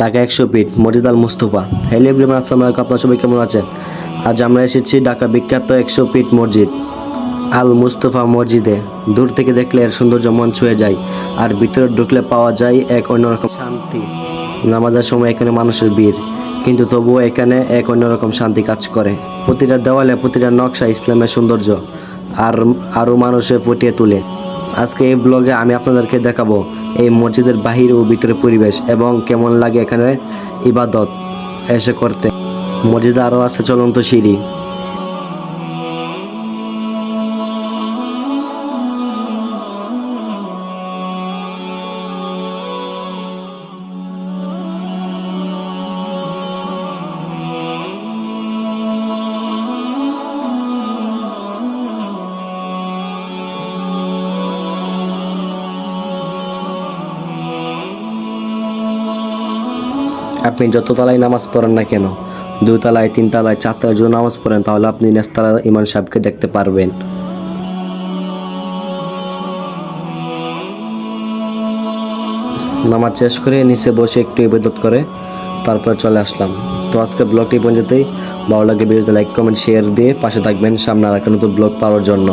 Dhaka 100 fit মসজিদ আল Mustafa. Hello everyone, আসসালামু আলাইকুম। আপনারা সবাই কেমন আছেন? আজ আমরা এসেছি ঢাকা বিখ্যাত 100 ফিট মসজিদ আল মুস্তফা মসজিদে। দূর থেকে দেখলে এর সৌন্দর্য মন ছুঁয়ে যায়, আর ভিতরে ঢুকলে পাওয়া যায় এক অন্যরকম শান্তি। নামাজের সময় এখানে মানুষের ভিড়, কিন্তু তবুও এখানে এক অন্যরকম শান্তি কাজ করে। প্রতিটা দেওয়ালে, প্রতিটা নকশা ইসলামের সৌন্দর্য আর আরও মানুষের ফুটিয়ে তোলে। আজকে এই ব্লগে আমি আপনাদেরকে দেখাবো এই মসজিদের বাহির ও ভিতরের পরিবেশ এবং কেমন লাগে এখানে ইবাদত এসে করতে। মসজিদে আরও আছে চলন্ত সিঁড়ি। আপনি যত তলায় নামাজ পড়েন না কেন, 2 তলায়, 3 তলায়, 4 তলায় যদি নামাজ পড়েন, তাহলে আপনি নেস্তারা ইমাম সাহেবকে দেখতে পারবেন। নামাজ শেষ করে নিচে বসে একটু ইবাদত করে তারপর চলে আসলাম। তো আজকে ব্লগটি পর্যন্তই। ভালো লাগে ভিডিওতে লাইক, কমেন্ট, শেয়ার দিয়ে পাশে থাকবেন সামনে আর একটা নতুন ব্লগ পাওয়ার জন্য।